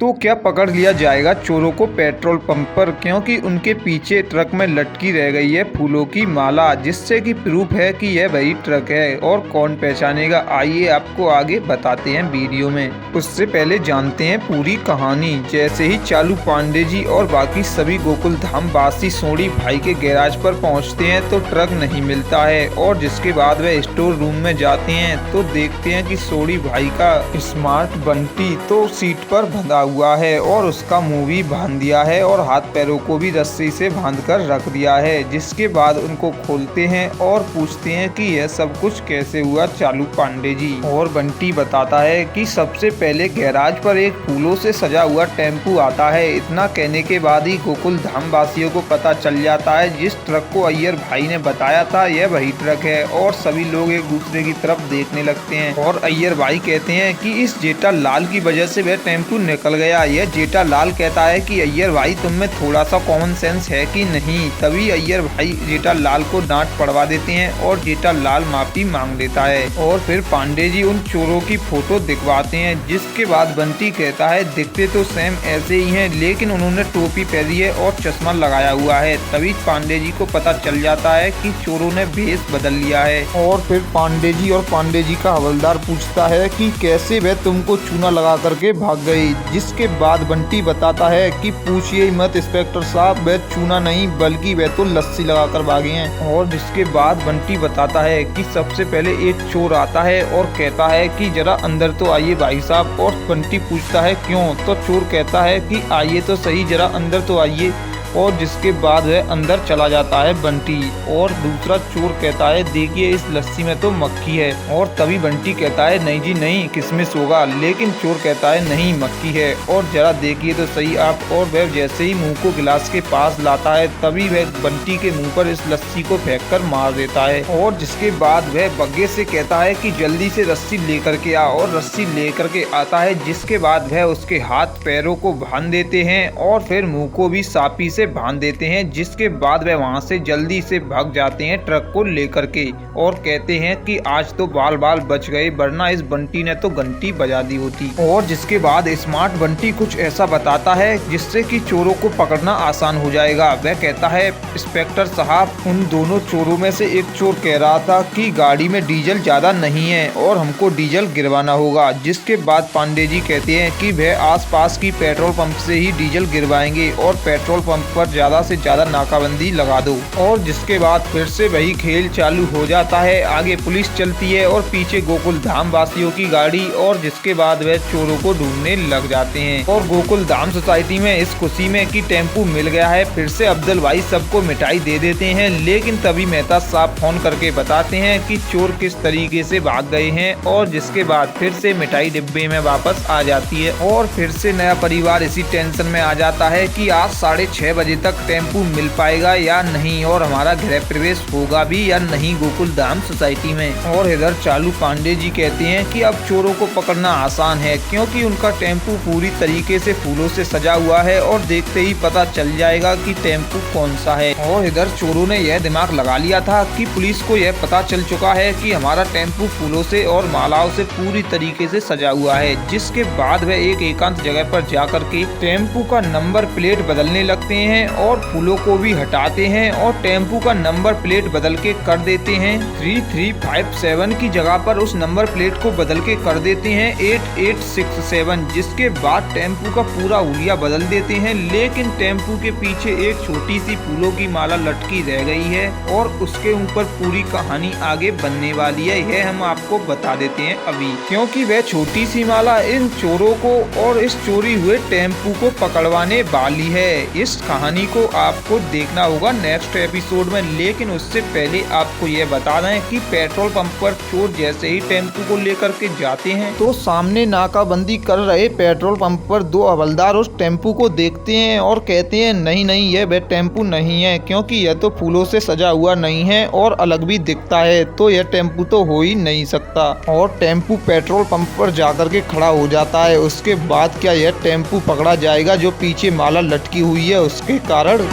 तो क्या पकड़ लिया जाएगा चोरों को पेट्रोल पंप पर, क्योंकि उनके पीछे ट्रक में लटकी रह गई है फूलों की माला, जिससे कि प्रूफ है कि यह वही ट्रक है। और कौन पहचानेगा, आइए आपको आगे बताते हैं वीडियो में। उससे पहले जानते हैं पूरी कहानी। जैसे ही चालू पांडे जी और बाकी सभी गोकुल धाम वासी सोडी भाई के गैराज पर पहुंचते हैं तो ट्रक नहीं मिलता है, और जिसके बाद वे स्टोर रूम में जाते हैं तो देखते हैं कि सोडी भाई का स्मार्ट बंटी तो सीट पर बंधा हुआ है और उसका मुंह भी बांध दिया है और हाथ पैरों को भी रस्सी से बांधकर रख दिया है। जिसके बाद उनको खोलते हैं और पूछते हैं कि यह सब कुछ कैसे हुआ चालू पांडे जी। और बंटी बताता है कि सबसे पहले गैराज पर एक फूलों से सजा हुआ टेम्पू आता है। इतना कहने के बाद ही गोकुल धाम वासियों को पता चल जाता है जिस ट्रक को अय्यर भाई ने बताया था यह वही ट्रक है, और सभी लोग एक दूसरे की तरफ देखने लगते हैं। और अय्यर भाई कहते हैं कि इस जेठा लाल की वजह से वह टेम्पू निकल गया। यह जेठा लाल कहता है कि अय्यर भाई तुम में थोड़ा सा कॉमन सेंस है कि नहीं। तभी अय्यर भाई जेठा लाल को डांट पड़वा देते हैं और जेठा लाल माफी मांग लेता है। और फिर पांडे जी उन चोरों की फोटो दिखवाते हैं, जिसके बाद बंटी कहता है दिखते तो सेम ऐसे ही हैं, लेकिन उन्होंने टोपी पहनी है और चश्मा लगाया हुआ है। तभी पांडे जी को पता चल जाता है कि चोरों ने भेष बदल लिया है। और फिर पांडे जी और पांडे जी का हवलदार पूछता है कि कैसे वह तुमको चूना लगा करके भाग गई। जिसके बाद बंटी बताता है कि पूछिए मत इंस्पेक्टर साहब, वह चूना नहीं बल्कि वह तो लस्सी लगाकर भागे हैं। और जिसके बाद बंटी बताता है कि सबसे पहले एक चोर आता है और कहता है कि जरा अंदर तो आइए भाई साहब। और बंटी पूछता है क्यों, तो चोर कहता है कि आइए तो सही, जरा अंदर तो आइए। और जिसके बाद वह अंदर चला जाता है बंटी। और दूसरा चोर कहता है देखिए इस लस्सी में तो मक्खी है। और तभी बंटी कहता है नहीं जी नहीं, किसमिस होगा। लेकिन चोर कहता है नहीं मक्खी है, और जरा देखिए तो सही आप। और वह जैसे ही मुंह को गिलास के पास लाता है तभी वह बंटी के मुंह पर इस लस्सी को फेंक कर मार देता है। और जिसके बाद वह बग्गे से कहता है कि जल्दी से रस्सी लेकर के आ, और रस्सी लेकर के आता है। जिसके बाद वह उसके हाथ पैरों को बांध देते हैं और फिर मुंह को भी सापी से बांध देते हैं। जिसके बाद वह वहां से जल्दी से भाग जाते हैं ट्रक को लेकर के, और कहते हैं कि आज तो बाल बाल बच गए, वरना इस बंटी ने तो घंटी बजा दी होती। और जिसके बाद स्मार्ट बंटी कुछ ऐसा बताता है जिससे कि चोरों को पकड़ना आसान हो जाएगा। वह कहता है इंस्पेक्टर साहब, उन दोनों चोरों में से एक चोर कह रहा था कि गाड़ी में डीजल ज्यादा नहीं है और हमको डीजल गिरवाना होगा। जिसके बाद पांडे जी कहते हैं कि वह आसपास की पेट्रोल पंप से ही डीजल गिरवाएंगे और पेट्रोल पंप पर ज्यादा से ज्यादा नाकाबंदी लगा दो। और जिसके बाद फिर से वही खेल चालू हो जाता है। आगे पुलिस चलती है और पीछे गोकुल धाम वासियों की गाड़ी। और जिसके बाद वह चोरों को ढूंढने लग जाते हैं। और गोकुल धाम सोसाइटी में इस खुशी में कि टेम्पू मिल गया है, फिर से अब्दुल भाई सबको मिठाई दे देते हैं। लेकिन तभी मेहता साहब फोन करके बताते हैं कि चोर किस तरीके से भाग गए हैं। और जिसके बाद फिर से मिठाई डिब्बे में वापस आ जाती है और फिर से नया परिवार इसी टेंशन में आ जाता है कि आज 6:30 बजे तक टेम्पू मिल पाएगा या नहीं, और हमारा गृह प्रवेश होगा भी या नहीं गोकुल धाम सोसाइटी में। और इधर चालू पांडे जी कहते हैं कि अब चोरों को पकड़ना आसान है, क्योंकि उनका टेम्पू पूरी तरीके से फूलों से सजा हुआ है और देखते ही पता चल जाएगा कि टेम्पू कौन सा है। और इधर चोरों ने यह दिमाग लगा लिया था कि पुलिस को यह पता चल चुका है कि हमारा टेम्पू फूलों से और मालाओं से पूरी तरीके से सजा हुआ है। जिसके बाद वह एक एकांत जगह पर जाकर के टेम्पू का नंबर प्लेट बदलने लगते हैं और फूलों को भी हटाते हैं और टेम्पू का नंबर प्लेट बदल के कर देते हैं 3357 की जगह पर उस नंबर प्लेट को बदल के कर देते हैं 8867। जिसके बाद टेम्पू का पूरा हुलिया बदल देते हैं। लेकिन टेम्पू के पीछे एक छोटी सी फूलों की माला लटकी रह गई है और उसके ऊपर पूरी कहानी आगे बनने वाली है। यह हम आपको बता देते हैं अभी, क्योंकि वह छोटी सी माला इन चोरों को और इस चोरी हुए टेम्पू को पकड़वाने वाली है। इस कहानी को आपको देखना होगा नेक्स्ट एपिसोड में। लेकिन उससे पहले आपको यह बता दें कि पेट्रोल पंप पर चोर जैसे ही टेम्पू को लेकर के जाते हैं तो सामने नाकाबंदी कर रहे पेट्रोल पंप पर दो हवलदार उस टेम्पू को देखते हैं और कहते हैं नहीं नहीं, यह वह टेम्पू नहीं है, क्योंकि यह तो फूलों से सजा हुआ नहीं है और अलग भी दिखता है, तो यह टेम्पू तो हो ही नहीं सकता। और टेम्पू पेट्रोल पंप पर जाकर के खड़ा हो जाता है। उसके बाद क्या यह टेम्पू पकड़ा जाएगा जो पीछे माला लटकी हुई है उसके कारण?